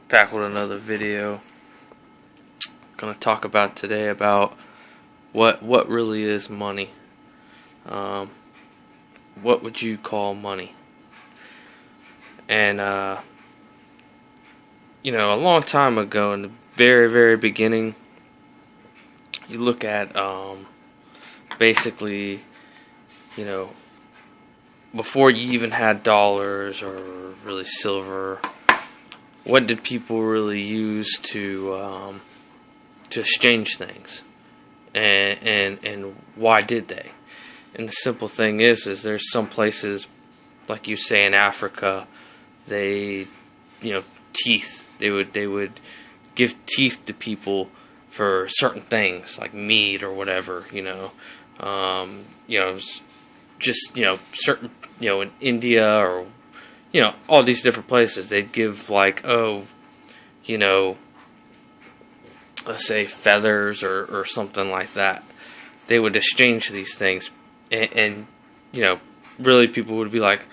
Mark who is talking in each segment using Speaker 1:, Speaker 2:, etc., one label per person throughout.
Speaker 1: Back with another video. Gonna talk about today about what really is money. What would you call money? And a long time ago, in the very, very beginning, you look at basically, before you even had dollars or really silver. What did people really use to exchange things, and why did they? And the simple thing is there's some places, like you say in Africa, they, teeth. They would give teeth to people for certain things like meat or whatever. Just certain in India or all these different places, they'd give let's say feathers or something like that. They would exchange these things, and really people would be like,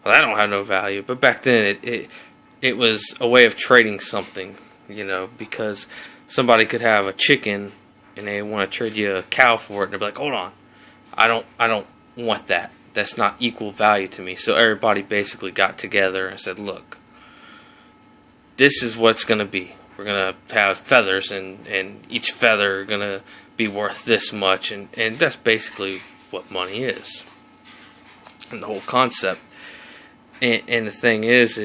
Speaker 1: well, that don't have no value. But back then, it was a way of trading something, because somebody could have a chicken and they want to trade you a cow for it, and they'd be like, hold on, I don't want that. That's not equal value to me. So everybody basically got together and said, look, this is what it's going to be. We're going to have feathers, and each feather going to be worth this much. And that's basically what money is. And the whole concept. And the thing is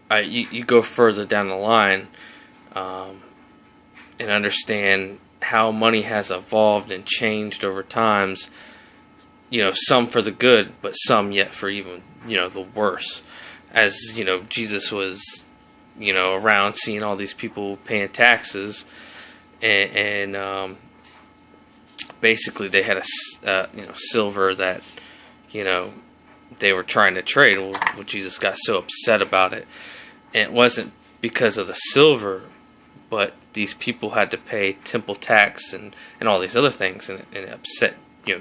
Speaker 1: you go further down the line and understand how money has evolved and changed over times, some for the good, but some yet for even, the worse. As, Jesus was, around seeing all these people paying taxes, and basically they had silver that, they were trying to trade. Well, Jesus got so upset about it. And it wasn't because of the silver, but these people had to pay temple tax and all these other things, and it upset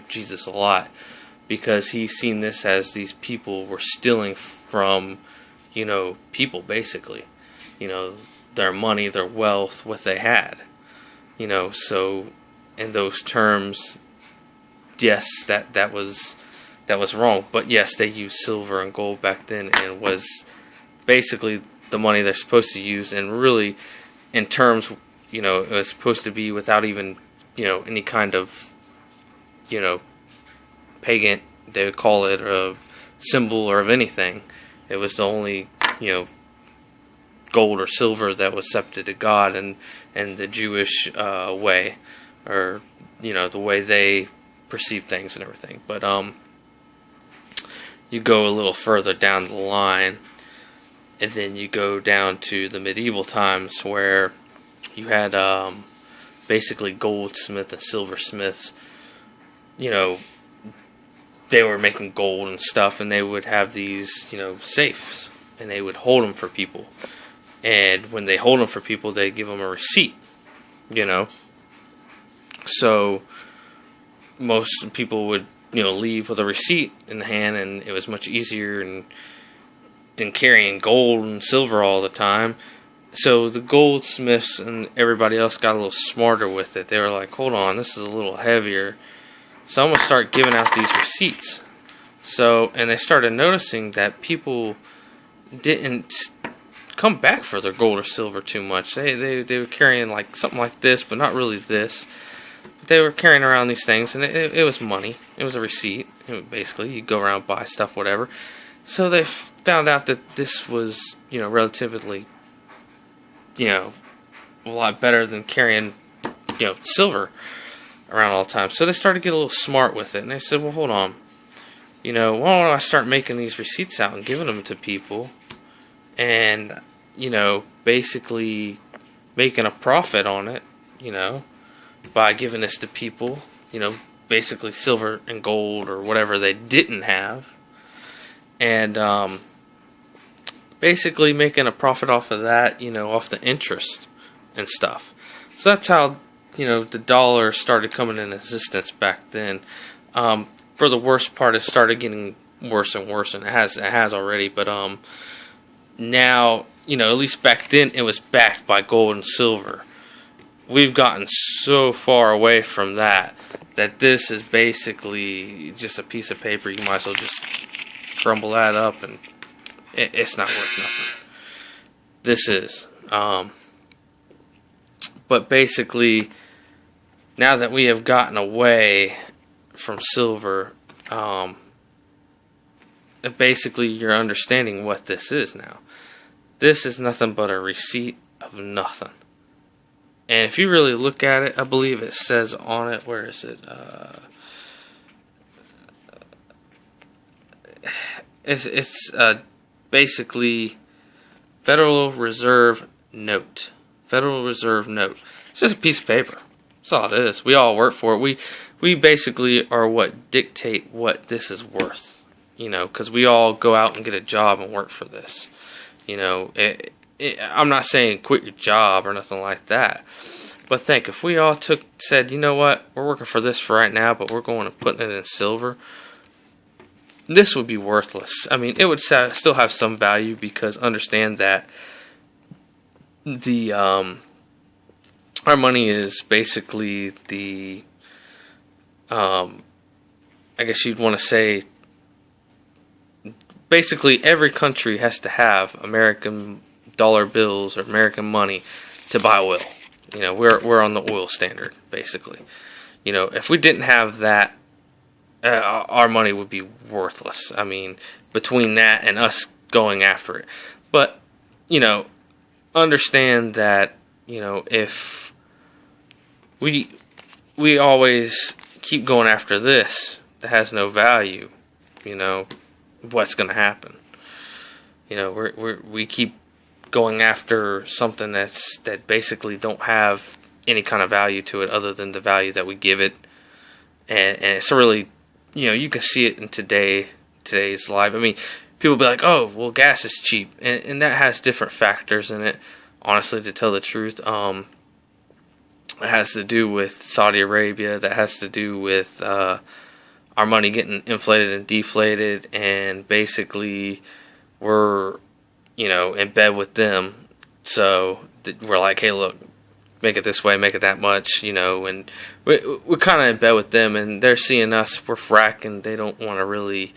Speaker 1: Jesus a lot, because he's seen this as these people were stealing from people, basically, their money, their wealth, what they had, so in those terms, yes, that was wrong. But yes, they used silver and gold back then, and it was basically the money they're supposed to use. And really, in terms, it was supposed to be without even, any kind of, pagan, they would call it, a symbol or of anything. It was the only, gold or silver that was accepted to God and the Jewish way, or, the way they perceive things and everything. But you go a little further down the line, and then you go down to the medieval times, where you had basically goldsmith and silversmiths. They were making gold and stuff, and they would have these, safes, and they would hold them for people. And when they hold them for people, they give them a receipt, So most people would, leave with a receipt in the hand, and it was much easier than carrying gold and silver all the time. So the goldsmiths and everybody else got a little smarter with it. They were like, hold on, this is a little heavier, so I'm going to start giving out these receipts. And they started noticing that people didn't come back for their gold or silver too much. They were carrying like something like this, but not really this. But they were carrying around these things, and it was money. It was a receipt. Basically, you go around, buy stuff, whatever. So they found out that this was, relatively, a lot better than carrying, silver around all the time. So they started to get a little smart with it, and they said, well, hold on. Why don't I start making these receipts out and giving them to people, and, basically making a profit on it, by giving this to people, basically silver and gold or whatever they didn't have, and basically making a profit off of that, off the interest and stuff. So that's how, the dollar started coming into existence back then. For the worst part, it started getting worse and worse, and it has already. But now, at least back then, it was backed by gold and silver. We've gotten so far away from that this is basically just a piece of paper. You might as well just crumble that up, and it's not worth nothing. This is. But basically, now that we have gotten away from silver, basically you're understanding what this is now. This is nothing but a receipt of nothing. And if you really look at it, I believe it says on it, where is it? It's basically Federal Reserve Note. Federal Reserve Note. It's just a piece of paper. That's all it is. We all work for it. We basically are what dictate what this is worth. Because we all go out and get a job and work for this. I'm not saying quit your job or nothing like that. But think, if we all said, you know what, we're working for this for right now, but we're going and putting it in silver, this would be worthless. I mean, it would still have some value, because understand that the our money is basically the I guess you'd want to say, basically every country has to have American dollar bills or American money to buy oil. We're on the oil standard, basically. If we didn't have that, our money would be worthless. I mean, between that and us going after it. But, understand that, if we always keep going after this that has no value, what's going to happen? We keep going after something that basically don't have any kind of value to it other than the value that we give it, and it's really, you can see it in today's life. I mean, people be like, oh, well, gas is cheap, and that has different factors in it. Honestly, to tell the truth, it has to do with Saudi Arabia. That has to do with our money getting inflated and deflated, and basically we're in bed with them. So we're like, hey, look, make it this way, make it that much, and we're kind of in bed with them, and they're seeing us, we're fracking. They don't want to really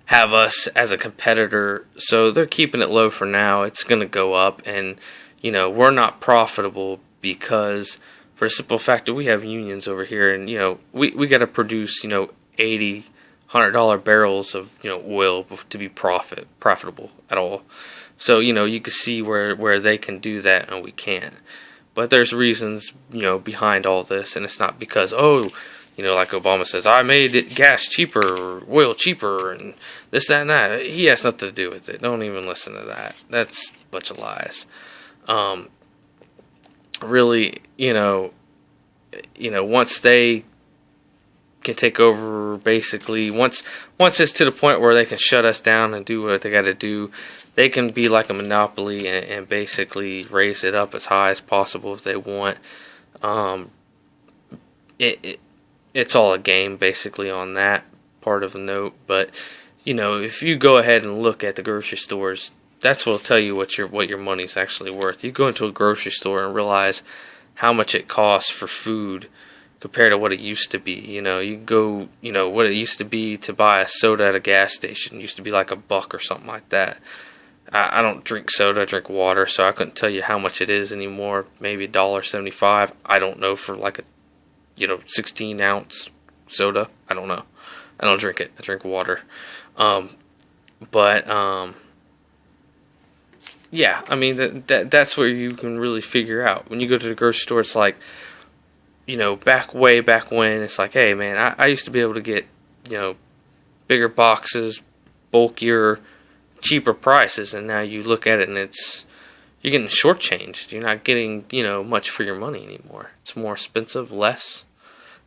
Speaker 1: have us as a competitor, so they're keeping it low for now. It's going to go up, and, we're not profitable because, for the simple fact that we have unions over here, and, we got to produce, $80, $100 barrels of, oil to be profitable at all. So, you can see where they can do that and we can't. But there's reasons, behind all this, and it's not because, like Obama says, I made gas cheaper, or oil cheaper, and this, that, and that. He has nothing to do with it. Don't even listen to that. That's a bunch of lies. Really, once they can take over, basically, once it's to the point where they can shut us down and do what they got to do, they can be like a monopoly and basically raise it up as high as possible if they want. It's all a game, basically, on that part of the note. But, if you go ahead and look at the grocery stores, that's what will tell you what your money's actually worth. You go into a grocery store and realize how much it costs for food compared to what it used to be. You go, what it used to be to buy a soda at a gas station. It used to be like $1 or something like that. I don't drink soda, I drink water, so I couldn't tell you how much it is anymore. Maybe $1.75. I don't know, for like a 16-ounce soda. I don't know. I don't drink it. I drink water. Yeah, I mean, that's where you can really figure out. When you go to the grocery store, it's like, way back when, it's like, hey, man, I used to be able to get, bigger boxes, bulkier, cheaper prices, and now you look at it and you're getting shortchanged. You're not getting, much for your money anymore. It's more expensive, less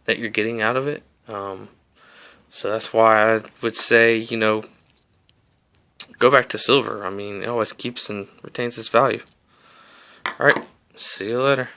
Speaker 1: that you're getting out of it. So that's why I would say, go back to silver. I mean, it always keeps and retains its value. Alright, see you later.